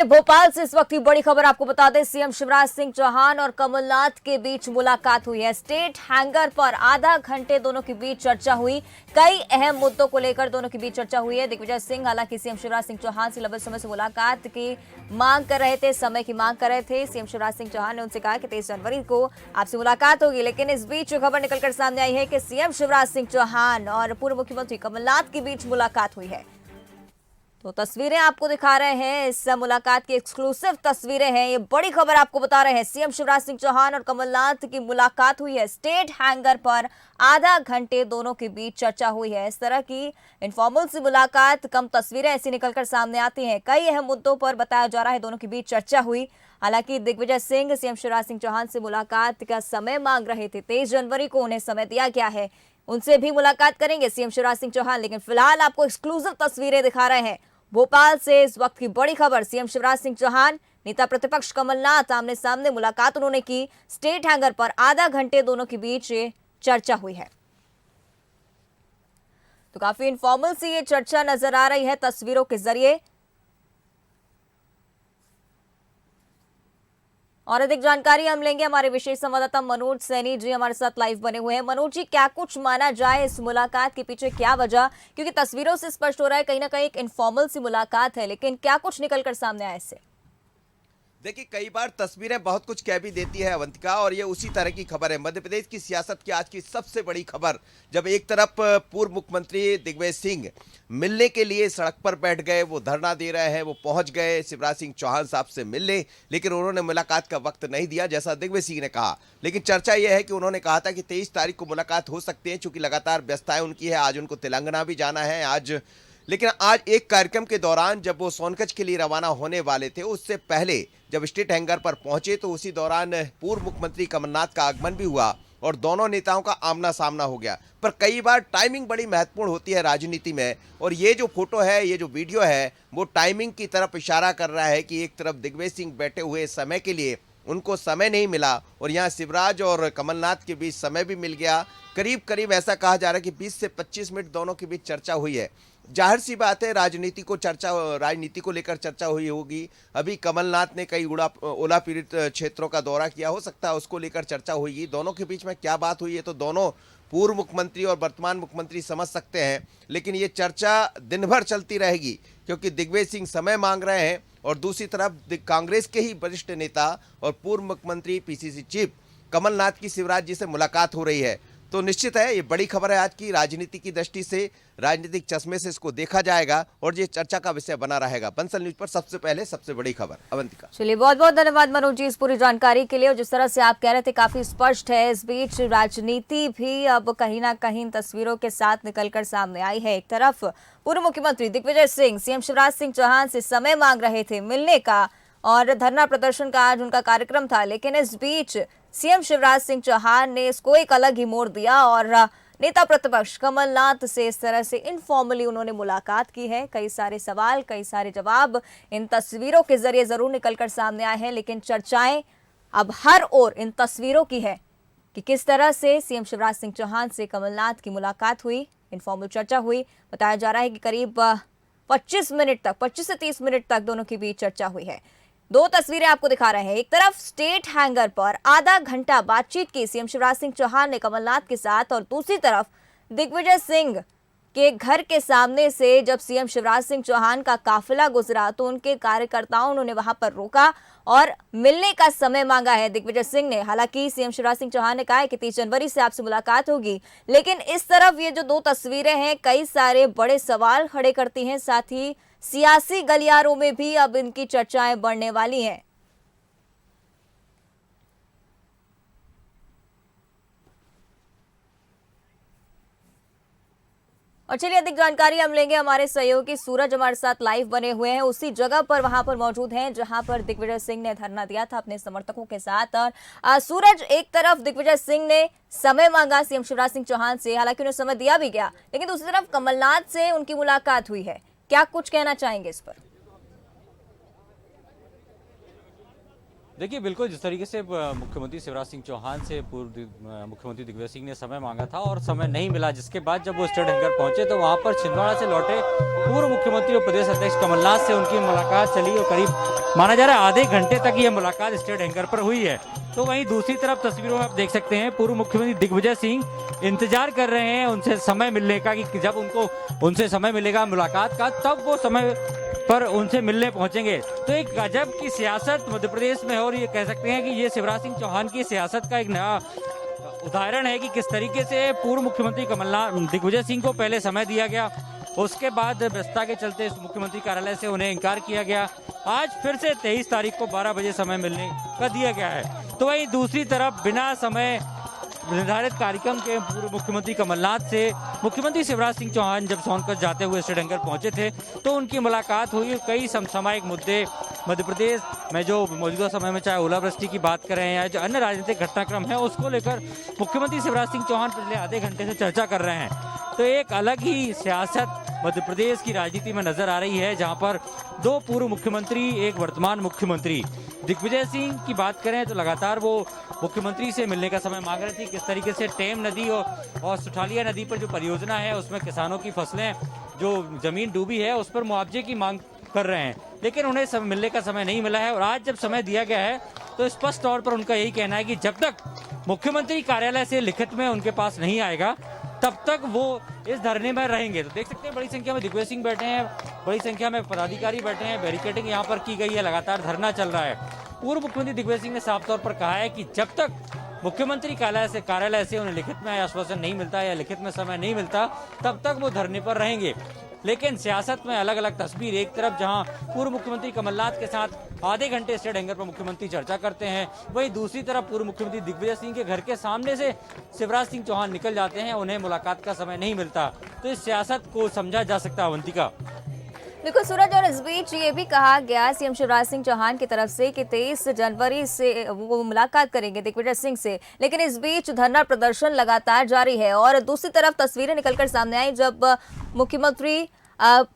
भोपाल से इस वक्त की बड़ी खबर आपको बता दें, सीएम शिवराज सिंह चौहान और कमलनाथ के बीच मुलाकात हुई है। स्टेट हैंगर पर आधा घंटे दोनों के बीच चर्चा हुई। कई अहम मुद्दों को लेकर दोनों के बीच चर्चा हुई है। दिग्विजय सिंह हालांकि सीएम शिवराज सिंह चौहान से लंबे समय से मुलाकात की मांग कर रहे थे, समय की मांग कर रहे थे। सीएम शिवराज सिंह चौहान ने उनसे कहा कि 23 जनवरी को आपसे मुलाकात होगी, लेकिन इस बीच खबर निकलकर सामने आई है कि सीएम शिवराज सिंह चौहान और पूर्व मुख्यमंत्री कमलनाथ के बीच मुलाकात हुई है। तो तस्वीरें आपको दिखा रहे हैं, इस मुलाकात की एक्सक्लूसिव तस्वीरें हैं। ये बड़ी खबर आपको बता रहे हैं, सीएम शिवराज सिंह चौहान और कमलनाथ की मुलाकात हुई है। स्टेट हैंगर पर आधा घंटे दोनों के बीच चर्चा हुई है। इस तरह की इनफॉर्मल सी मुलाकात, कम तस्वीरें ऐसी निकलकर सामने आती हैं। कई अहम मुद्दों पर बताया जा रहा है दोनों के बीच चर्चा हुई। हालांकि दिग्विजय सिंह सीएम शिवराज सिंह चौहान से मुलाकात का समय मांग रहे थे। 23 जनवरी को उन्हें समय दिया गया है, उनसे भी मुलाकात करेंगे सीएम शिवराज सिंह चौहान। लेकिन फिलहाल आपको एक्सक्लूसिव तस्वीरें दिखा रहे हैं। भोपाल से इस वक्त की बड़ी खबर, सीएम शिवराज सिंह चौहान, नेता प्रतिपक्ष कमलनाथ आमने सामने मुलाकात उन्होंने की। स्टेट हैंगर पर आधा घंटे दोनों के बीच चर्चा हुई है। तो काफी इनफॉर्मल सी ये चर्चा नजर आ रही है तस्वीरों के जरिए। और अधिक जानकारी हम लेंगे, हमारे विशेष संवाददाता मनोज सैनी जी हमारे साथ लाइव बने हुए हैं। मनोज जी, क्या कुछ माना जाए इस मुलाकात के पीछे, क्या वजह? क्योंकि तस्वीरों से स्पष्ट हो रहा है कहीं ना कहीं एक इनफॉर्मल सी मुलाकात है, लेकिन क्या कुछ निकलकर सामने आया इससे? देखिए, कई बार तस्वीरें बहुत कुछ कह भी देती है अवंतिका, और ये उसी तरह की खबर है। मध्य प्रदेश की सियासत की आज की सबसे बड़ी खबर, जब एक तरफ पूर्व मुख्यमंत्री दिग्विजय सिंह मिलने के लिए सड़क पर बैठ गए, वो धरना दे रहे हैं, वो पहुंच गए शिवराज सिंह चौहान साहब से मिलने, लेकिन उन्होंने मुलाकात का वक्त नहीं दिया जैसा दिग्विजय सिंह ने कहा। लेकिन चर्चा यह है कि उन्होंने कहा था कि 23 तारीख को मुलाकात हो सकती है, चूंकि लगातार व्यस्तताएं उनकी है। आज उनको तेलंगाना भी जाना है आज, लेकिन आज एक कार्यक्रम के दौरान जब वो सोनकच्छ के लिए रवाना होने वाले थे, उससे पहले जब स्टेट हैंगर पर पहुंचे तो उसी दौरान पूर्व मुख्यमंत्री कमलनाथ का आगमन भी हुआ और दोनों नेताओं का आमना सामना हो गया। पर कई बार टाइमिंग बड़ी महत्वपूर्ण होती है राजनीति में, और ये जो फोटो है, ये जो वीडियो है, वो टाइमिंग की तरफ इशारा कर रहा है कि एक तरफ दिग्विजय सिंह बैठे हुए समय के लिए उनको समय नहीं मिला, और यहाँ शिवराज और कमलनाथ के बीच समय भी मिल गया। करीब करीब ऐसा कहा जा रहा है कि 20 से 25 मिनट दोनों के बीच चर्चा हुई है। जाहिर सी बात है, राजनीति को लेकर चर्चा हुई होगी। अभी कमलनाथ ने कई ओला पीड़ित क्षेत्रों का दौरा किया, हो सकता है उसको लेकर चर्चा हुई। दोनों के बीच में क्या बात हुई है तो दोनों पूर्व मुख्यमंत्री और वर्तमान मुख्यमंत्री समझ सकते हैं, लेकिन ये चर्चा दिन भर चलती रहेगी, क्योंकि दिग्विजय सिंह समय मांग रहे हैं और दूसरी तरफ कांग्रेस के ही वरिष्ठ नेता और पूर्व मुख्यमंत्री पीसीसी चीफ कमलनाथ की शिवराज जी से मुलाकात हो रही है। तो निश्चित है ये बड़ी खबर है आज की, राजनीति की दृष्टि से, राजनीतिक चश्मे से इसको देखा जाएगा और ये चर्चा का विषय बना रहेगा। बंसल न्यूज पर सबसे पहले सबसे बड़ी खबर। अवंतिका, चलिए, बहुत बहुत धन्यवाद मनोज जी इस पूरी जानकारी के लिए। और जिस तरह से आप कह रहे थे काफी स्पष्ट है। इस बीच राजनीति भी अब कहीं ना कहीं तस्वीरों के साथ निकलकर सामने आई है। एक तरफ पूर्व मुख्यमंत्री दिग्विजय सिंह सीएम शिवराज सिंह चौहान से समय मांग रहे थे मिलने का, और धरना प्रदर्शन का आज उनका कार्यक्रम था, लेकिन इस बीच सीएम शिवराज सिंह चौहान ने इसको एक अलग ही मोड़ दिया और नेता प्रतिपक्ष कमलनाथ से इस तरह से इनफॉर्मली उन्होंने मुलाकात की है। कई सारे सवाल, कई सारे जवाब इन तस्वीरों के जरिए जरूर निकलकर सामने आए हैं, लेकिन चर्चाएं अब हर ओर इन तस्वीरों की है कि किस तरह से सीएम शिवराज सिंह चौहान से कमलनाथ की मुलाकात हुई, इनफॉर्मल चर्चा हुई। बताया जा रहा है कि करीब 25 से 30 मिनट तक दोनों के बीच चर्चा हुई है। दो तस्वीरें आपको दिखा रहे हैं। एक तरफ स्टेट हैंगर पर आधा घंटा बातचीत की सीएम शिवराज सिंह चौहान ने कमलनाथ के साथ, और दूसरी तरफ दिग्विजय सिंह के घर के सामने से जब सीएम शिवराज सिंह चौहान का काफिला गुजरा तो उनके कार्यकर्ताओं ने वहां पर रोका और मिलने का समय मांगा है दिग्विजय सिंह ने। हालांकि सीएम शिवराज सिंह चौहान ने कहा है कि 30 जनवरी से आपसे मुलाकात होगी, लेकिन इस तरफ ये जो दो तस्वीरें हैं कई सारे बड़े सवाल खड़े करती हैं, साथ ही सियासी गलियारों में भी अब इनकी चर्चाएं बढ़ने वाली हैं। और चलिए, अधिक जानकारी हम लेंगे, हमारे सहयोगी सूरज हमारे साथ लाइव बने हुए हैं, उसी जगह पर वहां पर मौजूद हैं जहां पर दिग्विजय सिंह ने धरना दिया था अपने समर्थकों के साथ। और सूरज, एक तरफ दिग्विजय सिंह ने समय मांगा सीएम शिवराज सिंह चौहान से, हालांकि उन्हें समय दिया भी गया, लेकिन दूसरी तरफ कमलनाथ से उनकी मुलाकात हुई है। क्या कुछ कहना चाहेंगे इस पर? देखिए, बिल्कुल जिस तरीके से मुख्यमंत्री शिवराज सिंह चौहान से मुख्यमंत्री दिग्विजय सिंह ने समय मांगा था और समय नहीं मिला, जिसके बाद जब वो स्टेट हैंगर पहुंचे तो वहां पर छिंदवाड़ा से लौटे पूर्व मुख्यमंत्री और प्रदेश अध्यक्ष कमलनाथ से उनकी मुलाकात चली और करीब माना जा रहा है आधे घंटे तक ये मुलाकात स्टेट हैंगर पर हुई है। तो वहीं दूसरी तरफ तस्वीरों में आप देख सकते हैं पूर्व मुख्यमंत्री दिग्विजय सिंह इंतजार कर रहे हैं उनसे समय मिलने का, कि जब उनसे समय मिलेगा मुलाकात का तब वो समय पर उनसे मिलने पहुंचेंगे। तो एक गजब की सियासत मध्य प्रदेश में है और ये कह सकते हैं कि ये शिवराज सिंह चौहान की सियासत का एक नया उदाहरण है कि किस तरीके से पूर्व मुख्यमंत्री कमलनाथ दिग्विजय सिंह को पहले समय दिया गया, उसके बाद व्यस्तता के चलते मुख्यमंत्री कार्यालय से उन्हें इनकार किया गया। आज फिर से 23 तारीख को 12 बजे समय मिलने का दिया गया है। तो वहीं दूसरी तरफ बिना समय निर्धारित कार्यक्रम के पूर्व मुख्यमंत्री कमलनाथ से मुख्यमंत्री शिवराज सिंह चौहान जब सोनकत जाते हुए स्टेट हैंगर पहुंचे थे तो उनकी मुलाकात हुई। कई समसामयिक मुद्दे मध्य प्रदेश में जो मौजूदा समय में चाहे ओलावृष्टि की बात करें या जो अन्य राजनीतिक घटनाक्रम है उसको लेकर मुख्यमंत्री शिवराज सिंह चौहान पिछले आधे घंटे से चर्चा कर रहे हैं। तो एक अलग ही सियासत मध्य प्रदेश की राजनीति में नजर आ रही है, जहां पर दो पूर्व मुख्यमंत्री एक वर्तमान मुख्यमंत्री। दिग्विजय सिंह की बात करें तो लगातार वो मुख्यमंत्री से मिलने का समय मांग रहे थे। किस तरीके से टेम नदी और सुठालिया नदी पर जो परियोजना है उसमें किसानों की फसलें जो जमीन डूबी है उस पर मुआवजे की मांग कर रहे हैं, लेकिन उन्हें मिलने का समय नहीं मिला है। और आज जब समय दिया गया है तो स्पष्ट तौर पर उनका यही कहना है कि जब तक मुख्यमंत्री कार्यालय से लिखित में उनके पास नहीं आएगा तब तक वो इस धरने में रहेंगे। तो देख सकते हैं बड़ी संख्या में दिग्विजय सिंह बैठे हैं, बड़ी संख्या में पदाधिकारी बैठे हैं, बैरिकेडिंग यहाँ पर की गई है, लगातार धरना चल रहा है। पूर्व मुख्यमंत्री दिग्विजय सिंह ने साफ तौर पर कहा है कि जब तक मुख्यमंत्री कार्यालय से उन्हें लिखित में आश्वासन नहीं मिलता या लिखित में समय नहीं मिलता तब तक वो धरने पर रहेंगे। लेकिन सियासत में अलग अलग तस्वीर, एक तरफ जहां पूर्व मुख्यमंत्री कमलनाथ के साथ आधे घंटे स्टेट हैंगर पर मुख्यमंत्री चर्चा करते हैं, वहीं दूसरी तरफ पूर्व मुख्यमंत्री दिग्विजय सिंह के घर के सामने से शिवराज सिंह चौहान निकल जाते हैं, उन्हें मुलाकात का समय नहीं मिलता। तो इस सियासत को समझा जा सकता है अवंतिका। बिल्कुल सूरज, और इस बीच ये भी कहा गया सीएम शिवराज सिंह चौहान की तरफ से कि 23 जनवरी से वो मुलाकात करेंगे दिग्विजय सिंह से, लेकिन इस बीच धरना प्रदर्शन लगातार जारी है। और दूसरी तरफ तस्वीरें निकलकर सामने आई जब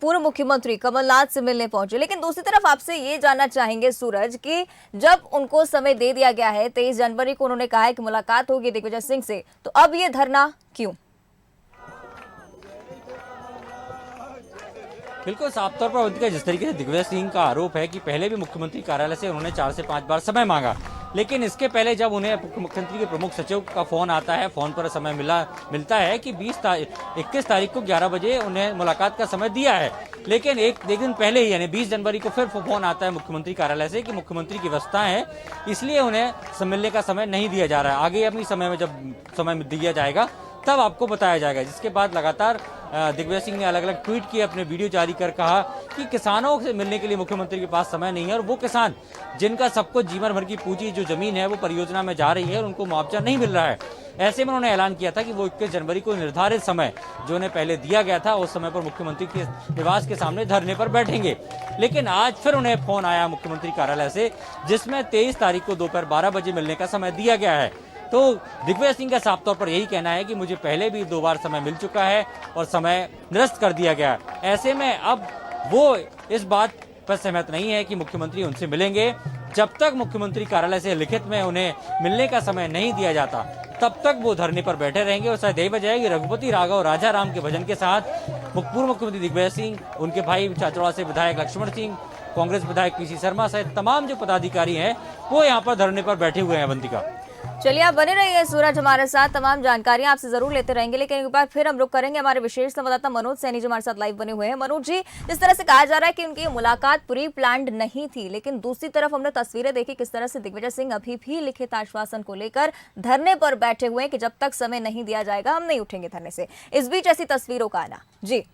पूर्व मुख्यमंत्री कमलनाथ से मिलने पहुंचे। लेकिन दूसरी तरफ आपसे ये जानना चाहेंगे सूरज कि जब उनको समय दे दिया गया है 23 जनवरी को, उन्होंने कहा है कि मुलाकात होगी दिग्विजय सिंह से, तो अब ये धरना क्यों? बिल्कुल साफ तौर पर जिस तरीके से दिग्विजय सिंह का आरोप है कि पहले भी मुख्यमंत्री कार्यालय से उन्होंने 4 से 5 बार समय मांगा, लेकिन इसके पहले जब उन्हें मुख्यमंत्री के प्रमुख सचिव का फोन आता है, फोन पर समय मिलता है कि 21 तारीख को 11 बजे उन्हें मुलाकात का समय दिया है, लेकिन एक दिन पहले ही यानी 20 जनवरी को फिर फोन आता है मुख्यमंत्री कार्यालय से कि मुख्यमंत्री की व्यवस्था है इसलिए उन्हें मिलने का समय नहीं दिया जा रहा है। आगे अपनी समय में जब समय दिया जाएगा तब आपको बताया जाएगा। जिसके बाद लगातार दिग्विजय सिंह ने अलग अलग ट्वीट किए, अपने वीडियो जारी कर कहा कि किसानों से मिलने के लिए मुख्यमंत्री के पास समय नहीं है और वो किसान जिनका सबको जीवन भर की पूंजी जो जमीन है वो परियोजना में जा रही है और उनको मुआवजा नहीं मिल रहा है। ऐसे में उन्होंने ऐलान किया था कि वो 21 जनवरी को निर्धारित समय जो उन्हें पहले दिया गया था उस समय पर मुख्यमंत्री के निवास के सामने धरने पर बैठेंगे। लेकिन आज फिर उन्हें फोन आया मुख्यमंत्री कार्यालय से जिसमें 23 तारीख को दोपहर 12 बजे मिलने का समय दिया गया है। तो दिग्विजय सिंह का साफ तौर पर यही कहना है कि मुझे पहले भी 2 बार समय मिल चुका है और समय निरस्त कर दिया गया। ऐसे में अब वो इस बात पर सहमत नहीं है कि मुख्यमंत्री उनसे मिलेंगे। जब तक मुख्यमंत्री कार्यालय से लिखित में उन्हें मिलने का समय नहीं दिया जाता तब तक वो धरने पर बैठे रहेंगे। और शायद यही वजह है कि रघुपति राघव राजा राम के भजन के साथ पूर्व मुख्यमंत्री दिग्विजय सिंह, उनके भाई चाचौड़ा से विधायक लक्ष्मण सिंह, कांग्रेस विधायक पीसी शर्मा सहित तमाम जो पदाधिकारी हैं वो यहाँ पर धरने पर बैठे हुए हैं। अवंतिका, चलिए आप बने रहिए सूरज हमारे साथ, तमाम जानकारियां आपसे जरूर लेते रहेंगे, लेकिन एक बार फिर हम रुक करेंगे हमारे विशेष संवाददाता मनोज सैनी जो हमारे साथ लाइव बने हुए हैं। मनोज जी, जिस तरह से कहा जा रहा है कि उनकी मुलाकात प्री प्लान्ड नहीं थी, लेकिन दूसरी तरफ हमने तस्वीरें देखी किस तरह से दिग्विजय सिंह अभी भी लिखित आश्वासन को लेकर धरने पर बैठे हुए हैं कि जब तक समय नहीं दिया जाएगा हम नहीं उठेंगे धरने से। इस बीच ऐसी तस्वीरों का आना जी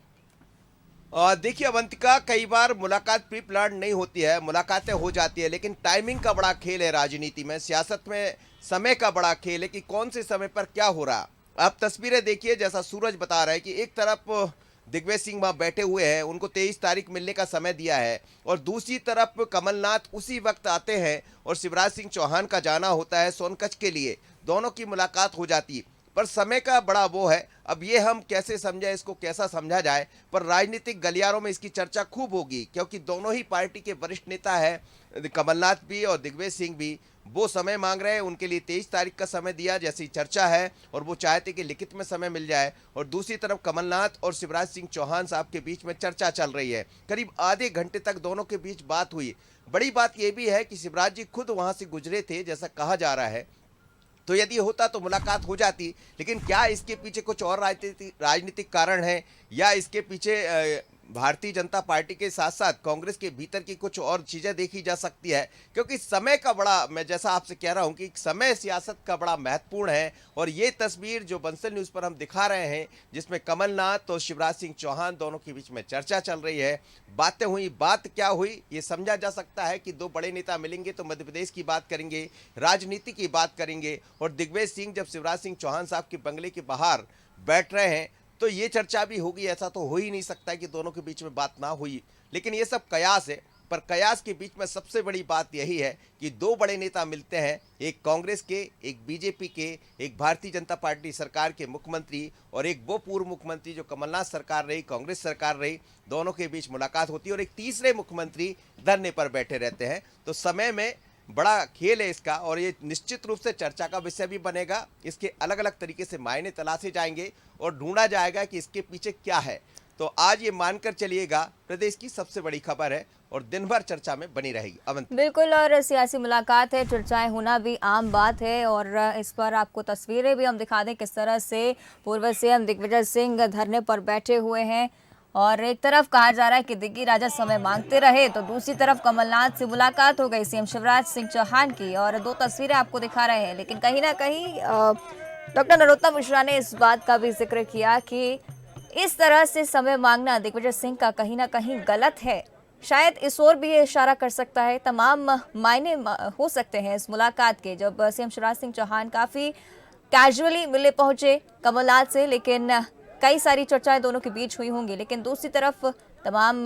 देखिए अवंतिका, कई बार मुलाकात प्री प्लान नहीं होती है, मुलाकातें हो जाती है, लेकिन टाइमिंग का बड़ा खेल है राजनीति में, सियासत में समय का बड़ा खेल है कि कौन से समय पर क्या हो रहा। आप तस्वीरें देखिए, जैसा सूरज बता रहा है कि एक तरफ दिग्विजय सिंह वहाँ बैठे हुए हैं, उनको 23 तारीख मिलने का समय दिया है, और दूसरी तरफ कमलनाथ उसी वक्त आते हैं और शिवराज सिंह चौहान का जाना होता है सोनकच्छ के लिए, दोनों की मुलाकात हो जाती है। पर समय का बड़ा वो है, अब ये हम कैसे समझे, इसको कैसा समझा जाए, पर राजनीतिक गलियारों में इसकी चर्चा खूब होगी क्योंकि दोनों ही पार्टी के वरिष्ठ नेता हैं, कमलनाथ भी और दिग्विजय सिंह भी, वो समय मांग रहे हैं, उनके लिए 23 तारीख का समय दिया जैसी चर्चा है, और वो चाहते कि लिखित में समय मिल जाए। और दूसरी तरफ कमलनाथ और शिवराज सिंह चौहान साहब के बीच में चर्चा चल रही है, करीब आधे घंटे तक दोनों के बीच बात हुई। बड़ी बात यह भी है कि शिवराज जी खुद वहां से गुजरे थे जैसा कहा जा रहा है, तो यदि होता तो मुलाकात हो जाती। लेकिन क्या इसके पीछे कुछ और राजनीतिक कारण है, या इसके पीछे भारतीय जनता पार्टी के साथ साथ कांग्रेस के भीतर की कुछ और चीजें देखी जा सकती है? क्योंकि समय का बड़ा, मैं जैसा आपसे कह रहा हूं कि समय सियासत का बड़ा महत्वपूर्ण है। और ये तस्वीर जो बंसल न्यूज पर हम दिखा रहे हैं, जिसमें कमलनाथ और शिवराज सिंह चौहान दोनों के बीच में चर्चा चल रही है, बातें हुई, बात क्या हुई ये समझा जा सकता है कि दो बड़े नेता मिलेंगे तो मध्य प्रदेश की बात करेंगे, राजनीति की बात करेंगे। और दिग्विजय सिंह जब शिवराज सिंह चौहान साहब के बंगले के बाहर बैठ रहे हैं तो ये चर्चा भी होगी, ऐसा तो हो ही नहीं सकता कि दोनों के बीच में बात ना हुई। लेकिन ये सब कयास है, पर कयास के बीच में सबसे बड़ी बात यही है कि दो बड़े नेता मिलते हैं, एक कांग्रेस के, एक बीजेपी के, एक भारतीय जनता पार्टी सरकार के मुख्यमंत्री और एक वो पूर्व मुख्यमंत्री जो कमलनाथ सरकार रही, कांग्रेस सरकार रही, दोनों के बीच मुलाकात होती है और एक तीसरे मुख्यमंत्री धरने पर बैठे रहते हैं। तो समय में बड़ा खेल है इसका, और ये निश्चित रूप से चर्चा का विषय भी बनेगा। इसके अलग अलग तरीके से मायने तलाशे जाएंगे और ढूंढा जाएगा कि इसके पीछे क्या है। तो आज ये मानकर चलिएगा प्रदेश की सबसे बड़ी खबर है और दिन भर चर्चा में बनी रहेगी। अवंती। बिल्कुल, और सियासी मुलाकात है, चर्चाएं होना भी आम बात है। और इस पर आपको तस्वीरें भी हम दिखा दें किस तरह से पूर्व सीएम दिग्विजय सिंह धरने पर बैठे हुए हैं। और एक तरफ कहा जा रहा है कि दिग्गी राजा समय मांगते रहे, तो दूसरी तरफ कमलनाथ से मुलाकात हो गई सीएम शिवराज सिंह चौहान की, और दो तस्वीरें आपको दिखा रहे हैं। लेकिन कहीं ना कहीं डॉक्टर नरोत्तम मिश्रा ने इस बात का भी जिक्र किया कि इस तरह से समय मांगना दिग्विजय सिंह का कहीं ना कहीं गलत है। शायद इस ओर भी ये इशारा कर सकता है। तमाम मायने हो सकते हैं इस मुलाकात के, जब सीएम शिवराज सिंह चौहान काफी कैजुअली मिलने पहुंचे कमलनाथ से, लेकिन कई सारी चर्चाएं दोनों के बीच हुई होंगी। लेकिन दूसरी तरफ तमाम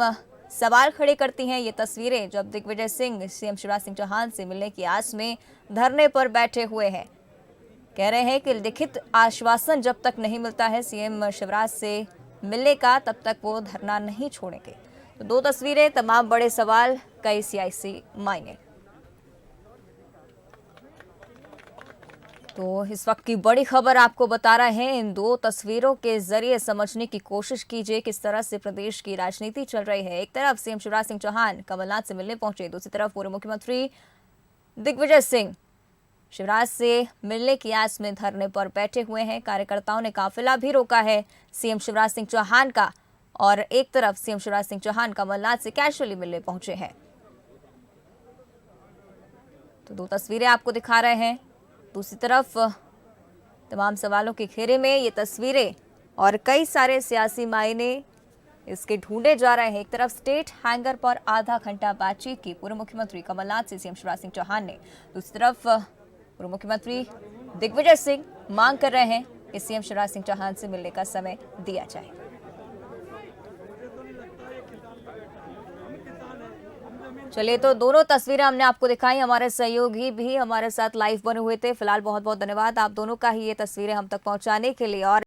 सवाल खड़े करती हैं ये तस्वीरें, जब दिग्विजय सिंह सीएम शिवराज सिंह चौहान से मिलने की आस में धरने पर बैठे हुए हैं। कह रहे हैं कि लिखित आश्वासन जब तक नहीं मिलता है सीएम शिवराज से मिलने का, तब तक वो धरना नहीं छोड़ेंगे। तो दो तस्वीरें, तमाम बड़े सवाल, कई सियासी मायने। तो इस वक्त की बड़ी खबर आपको बता रहे हैं, इन दो तस्वीरों के जरिए समझने की कोशिश कीजिए किस तरह से प्रदेश की राजनीति चल रही है। एक तरफ सीएम शिवराज सिंह चौहान कमलनाथ से मिलने पहुंचे, दूसरी तरफ पूर्व मुख्यमंत्री दिग्विजय सिंह शिवराज से मिलने की आस में धरने पर बैठे हुए हैं। कार्यकर्ताओं ने काफिला भी रोका है सीएम शिवराज सिंह चौहान का, और एक तरफ सीएम शिवराज सिंह चौहान कमलनाथ से कैजुअली मिलने पहुंचे हैं। तो दो तस्वीरें आपको दिखा रहे हैं, दूसरी तरफ तमाम सवालों के घेरे में ये तस्वीरें और कई सारे सियासी मायने इसके ढूंढे जा रहे हैं। एक तरफ स्टेट हैंगर पर आधा घंटा बातचीत की पूर्व मुख्यमंत्री कमलनाथ से सीएम शिवराज सिंह चौहान ने, दूसरी तरफ पूर्व मुख्यमंत्री दिग्विजय सिंह मांग कर रहे हैं कि सीएम शिवराज सिंह चौहान से मिलने का समय दिया जाए। चलिए, तो दोनों तस्वीरें हमने आपको दिखाई। हमारे सहयोगी भी हमारे साथ लाइव बने हुए थे। फिलहाल बहुत बहुत धन्यवाद आप दोनों का ही ये तस्वीरें हम तक पहुंचाने के लिए। और